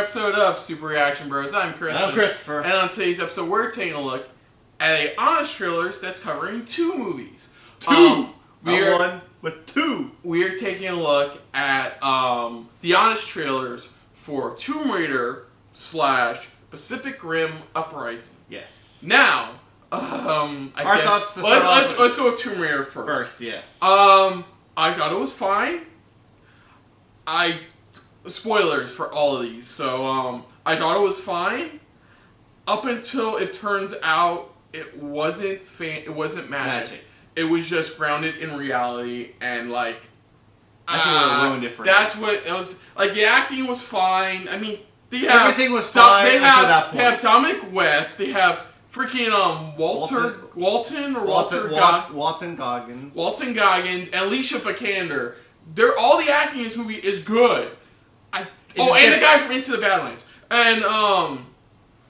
episode of Super Reaction Bros. I'm Chris. I'm Christopher. And on today's episode, we're taking a look at a Honest Trailers that's covering two movies. One with two. We are taking a look at the Honest Trailers for Tomb Raider / Pacific Rim Uprising. Yes. Now, our thoughts. Let's go with Tomb Raider first. First, yes. I thought it was fine. Spoilers for all of these. So, I thought it was fine up until it turns out it wasn't magic. It was just grounded in reality and that's what ruined it for me. That's what it was. Like, the acting was fine. I mean, everything was fine until that point. They have Dominic West. They have freaking Walton Goggins, and Alicia Vikander. All the acting in this movie is good. And the guy from Into the Badlands. And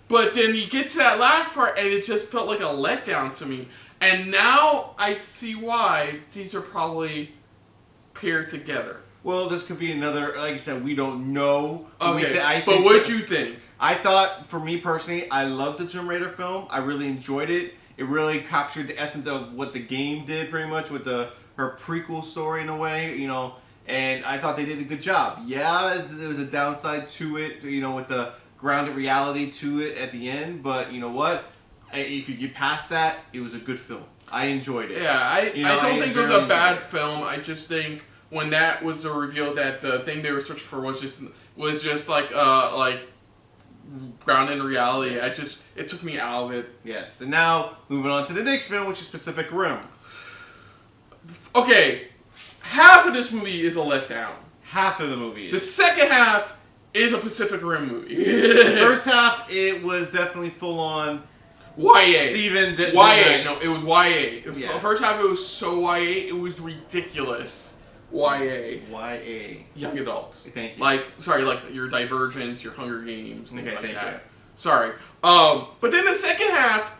but then you get to that last part, and it just felt like a letdown to me. And now I see why these are probably paired together. Well, this could be another. Like I said, we don't know. Okay, but what'd you think? I thought, for me personally, I loved the Tomb Raider film. I really enjoyed it. It really captured the essence of what the game did, pretty much, with her prequel story in a way, you know. And I thought they did a good job. Yeah, there was a downside to it, you know, with the grounded reality to it at the end. But you know what? If you get past that, it was a good film. I enjoyed it. Yeah, I don't think it was a bad film. I just think when that was revealed that the thing they were searching for was just like grounded in reality, it took me out of it. Yes, and now moving on to the next film, which is Pacific Rim. Okay, half of this movie is a letdown. Half of the movie is. The second half is a Pacific Rim movie. The first half, it was definitely full on YA. YA. No, it was YA. The first half, it was so YA, it was ridiculous. YA. Young adults. Thank you. Like your Divergence, your Hunger Games, things like that. You. Sorry. But then the second half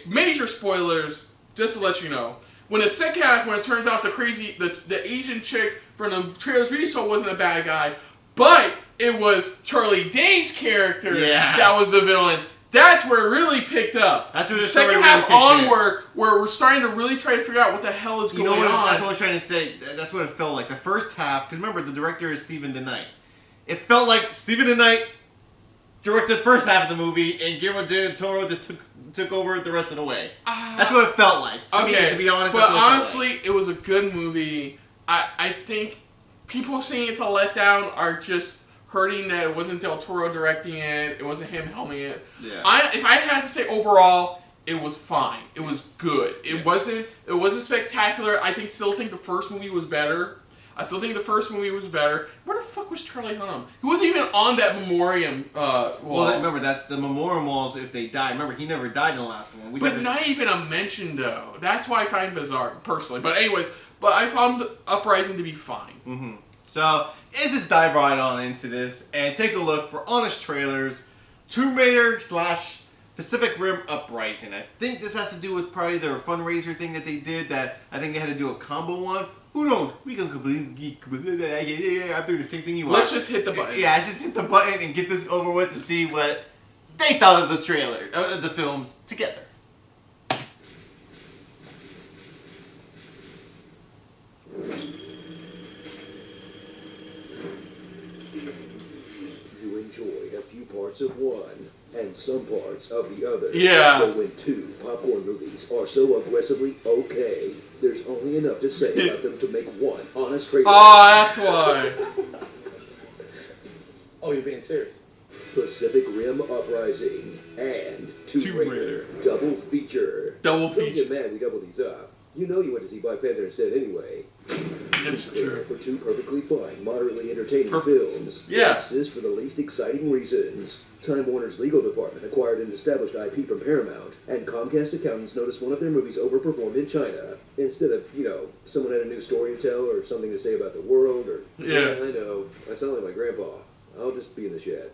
major spoilers, just to let you know. When the second half, when it turns out the Asian chick from the trailers we saw wasn't a bad guy, but it was Charlie Day's character that was the villain. That's where it really picked up. That's where the second half onward, where we're starting to really try to figure out what the hell is going on. That's what I was trying to say. That's what it felt like. The first half, because remember, the director is Stephen DeKnight. It felt like Stephen DeKnight directed the first half of the movie, and Guillermo del Toro just took over the rest of the way. That's what it felt like. To be honest. But honestly, it was a good movie. I think people saying it's a letdown are just hurting that it wasn't Del Toro directing it. It wasn't him helming it. Yeah. If I had to say overall, it was fine. It was good. It wasn't spectacular. Still think the first movie was better. Where the fuck was Charlie Hunnam? He wasn't even on that memoriam wall. Well, remember, that's the memoriam walls if they die. Remember, he never died in the last one. Not even a mention, though. That's why I find it bizarre, personally. But anyways, I found Uprising to be fine. Mm-hmm. So, let's just dive right on into this and take a look for Honest Trailers, Tomb Raider / Pacific Rim Uprising. I think this has to do with probably their fundraiser thing that they did, that I think they had to do a combo one. Who knows? We can completely I'm doing the same thing you want. Let's just hit the button. Yeah, let's just hit the button and get this over with to see what they thought of the trailer, the films together. You enjoyed a few parts of one and some parts of the other. Yeah. So when two popcorn movies are so aggressively okay, there's only enough to say about them to make one honest trailer. Oh, that's why. Oh, you're being serious? Pacific Rim Uprising and Tomb Raider. Double feature. Don't get mad we doubled these up. You know you went to see Black Panther instead anyway. It's true. For two perfectly fine, moderately entertaining films. Yeah. Exist for the least exciting reasons. Time Warner's legal department acquired an established IP from Paramount, and Comcast accountants noticed one of their movies overperformed in China. Instead of, someone had a new story to tell or something to say about the world, or... Yeah. I know. I sound like my grandpa. I'll just be in the shed.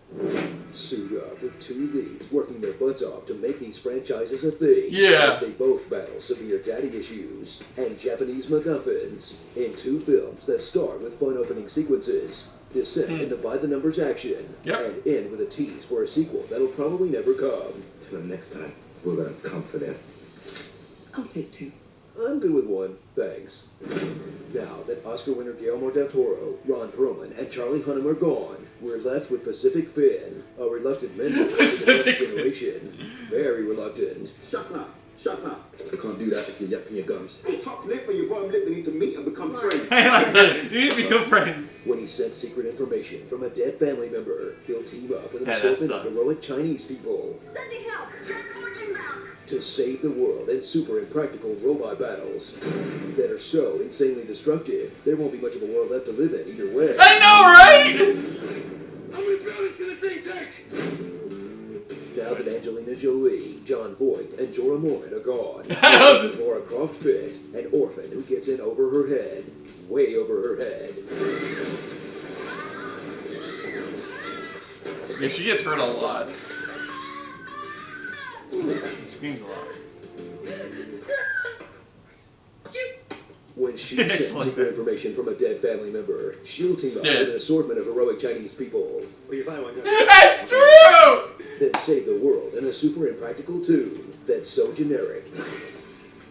Suit up with two leads working their butts off to make these franchises a thing. Yeah. As they both battle severe daddy issues and Japanese MacGuffins in two films that start with fun opening sequences descend into by-the-numbers action, Yep. and end with a tease for a sequel that'll probably never come. Till next time, we're gonna come for them. I'll take 2. I'm good with 1, thanks. Now that Oscar winner Guillermo del Toro, Ron Perlman, and Charlie Hunnam are gone, we're left with Pacific Finn, a reluctant mentor of the next Pacific generation. Very reluctant. Shut up! Shut up! You can't do that if you're yapping your gums. Hey, top lip or your bottom lip, they need to meet and become friends. I like that. You need to become friends. When he sent secret information from a dead family member, he'll team up with an Yeah, that assortment of sucks. heroic Chinese people Sending help. Transport inbound. to save the world in super impractical robot battles that are so insanely destructive, there won't be much of a world left to live in either way. I know, right? How many buildings can this thing take? Now that Angelina Jolie, John Voight, and Jorah Mormont are gone, Laura Croft fit, an orphan who gets in over her head, way over her head. Yeah, she gets hurt a lot. He screams a lot. When she sends Like secret that. information from a dead family member, she'll team up Dead. with an assortment of heroic Chinese people. Well, you find one. That's true! Then save the world in a super impractical tune that's so generic.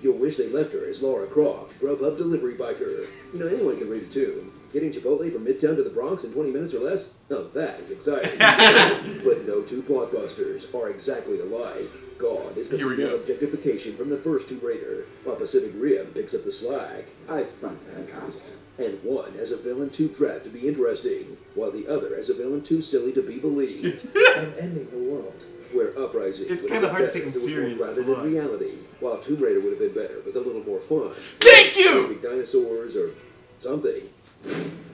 You'll wish they left her as Laura Croft, Grubhub delivery biker. You know, anyone can read a tune. Getting Chipotle from Midtown to the Bronx in 20 minutes or less? Now that is exciting. But no two blockbusters are exactly alike. God is the Here we female go. objectification from the first Tomb Raider, while Pacific Rim picks up the slack. Eyes front and ass. And one has a villain too trapped to be interesting, while the other has a villain too silly to be believed. I'm ending the world. Where Uprising It's would kinda have hard to been take better him if it was serious, more grounded it's a in reality, while Tomb Raider would have been better with a little more fun. Thank you! Big dinosaurs or something.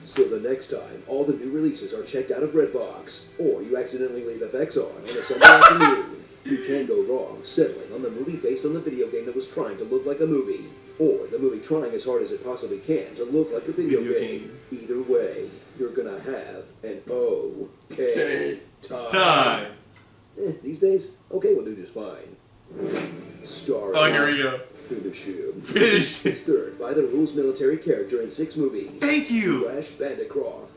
So the next time, all the new releases are checked out of Redbox, or you accidentally leave FX on a Sunday afternoon, you can go wrong settling on the movie based on the video game that was trying to look like a movie, or the movie trying as hard as it possibly can to look like a video game. Either way, you're gonna have an okay time. These days, okay will do just fine. Starring Oh, here we go. Finish him. Finish His third by-the-rules military character in 6 movies. Thank you. Flash Bandicroft.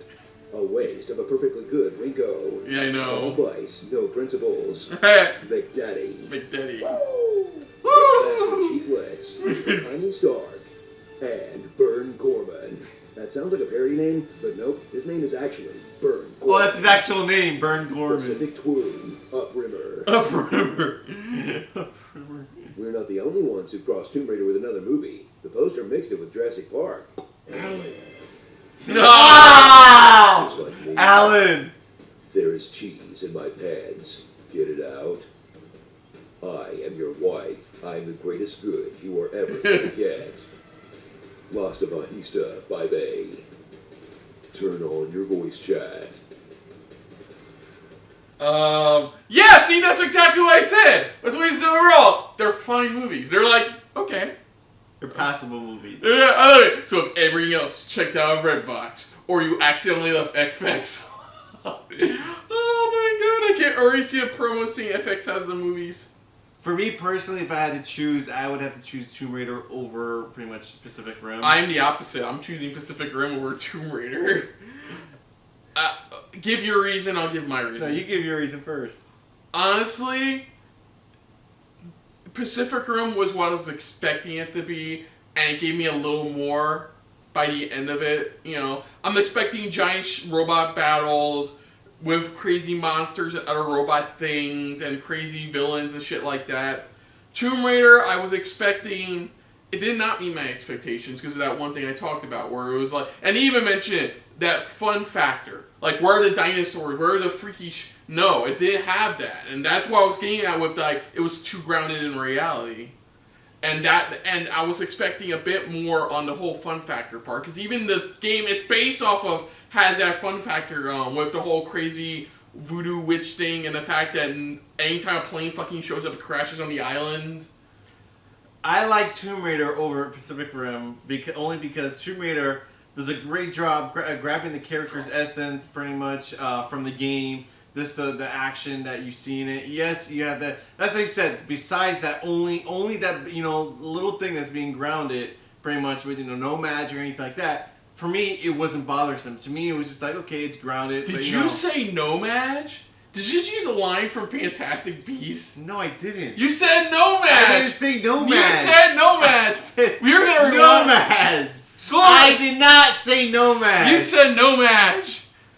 A waste of a perfectly good Ringo. Yeah, I All know. vice, no principles. Big Big Daddy. Daddy. Master Chief Lex. Tiny Stark. And Burn Gorman. That sounds like a parody name, but nope. His name is actually Burn Gorman. Well, that's his actual name, Burn Gorman. Pacific Twin. Upriver. Upriver. We're not the only ones who crossed Tomb Raider with another movie. The poster mixed it with Jurassic Park. No! Just like me. Alan! There is cheese in my pants. Get it out. I am your wife. I am the greatest good you are ever going to get. Lost a Bajista by Bay. Turn on your voice chat. Yeah, see, that's exactly what I said. That's what you said overall. They're fine movies. They're like, okay. They're passable movies. Yeah, I love it. So if everything else is checked out of Redbox, or you accidentally left FX. Oh my god, I can already see a promo saying FX has the movies. For me personally, if I had to choose, I would have to choose Tomb Raider over pretty much Pacific Rim. I'm the opposite. I'm choosing Pacific Rim over Tomb Raider. Give your reason, I'll give my reason. No, you give your reason first. Honestly, Pacific Rim was what I was expecting it to be, and it gave me a little more by the end of it. You know, I'm expecting giant robot battles with crazy monsters and other robot things and crazy villains and shit like that. Tomb Raider, I was expecting... It did not meet my expectations because of that one thing I talked about where it was like... And he even mentioned it, that fun factor. Like, where are the dinosaurs? Where are the freaky... No, it didn't have that. And that's what I was getting at with, like, it was too grounded in reality. And I was expecting a bit more on the whole fun factor part. Because even the game it's based off of has that fun factor with the whole crazy voodoo witch thing and the fact that anytime a plane fucking shows up, it crashes on the island. I like Tomb Raider over Pacific Rim only because Tomb Raider does a great job grabbing the character's essence pretty much from the game. This the action that you see in it. Yes, you have that. That's what I said. Besides that, only that little thing that's being grounded pretty much with no magic or anything like that. for me, it wasn't bothersome. To me, it was just like, okay, it's grounded. Did but, you know, say Nomad? Did you just use a line from Fantastic Beasts? No, I didn't. You said Nomad! I didn't say Nomad. You said Nomad! We were gonna rewind. Nomad! Slow! I did not say Nomad! You said Nomad!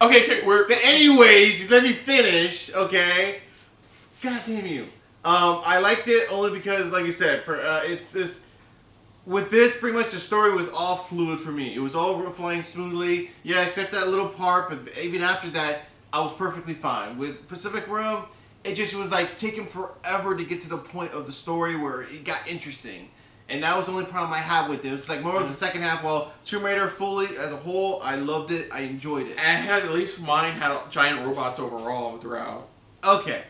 Okay, But anyways, let me finish, okay? God damn you. I liked it only because, like I said, it's this... With this, pretty much the story was all fluid for me. It was all flying smoothly. Yeah, except that little part, but even after that, I was perfectly fine. With Pacific Rim, it just was like taking forever to get to the point of the story where it got interesting. And that was the only problem I had with it. It was like more of the second half. While Tomb Raider fully, as a whole, I loved it. I enjoyed it. And had, at least mine had giant robots overall throughout. Okay.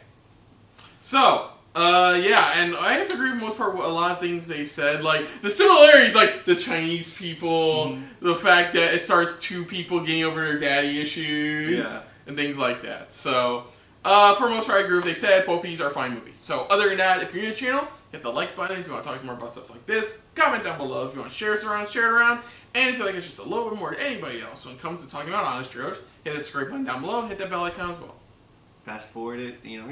So, yeah, and I have to agree for the most part with a lot of things they said. Like, the similarities, like the Chinese people, the fact that it starts two people getting over their daddy issues, and things like that. So, for the most part, I agree with what they said. Both of these are fine movies. So, other than that, if you're new to the channel, hit the like button if you want to talk more about stuff like this. Comment down below if you want to share it around. And if you like it's just a little bit more than anybody else when it comes to talking about honest trailers, hit the subscribe button down below, hit that bell icon as well. Fast forward it, you know.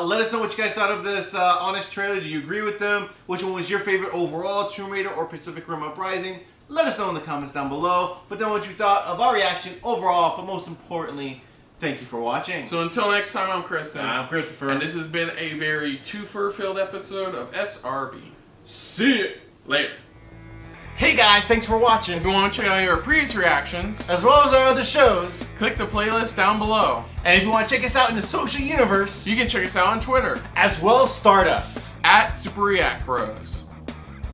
Let us know what you guys thought of this honest trailer. Do you agree with them? Which one was your favorite overall, Tomb Raider or Pacific Rim Uprising? Let us know in the comments down below. But then what you thought of our reaction overall, but most importantly, thank you for watching. So until next time, I'm Kristen. I'm Christopher. And this has been a very twofer-filled episode of SRB. See you Later. Hey guys, thanks for watching. If you want to check out our previous reactions, as well as our other shows, click the playlist down below. And if you want to check us out in the social universe, you can check us out on Twitter as well as Stardust @SuperReactBros.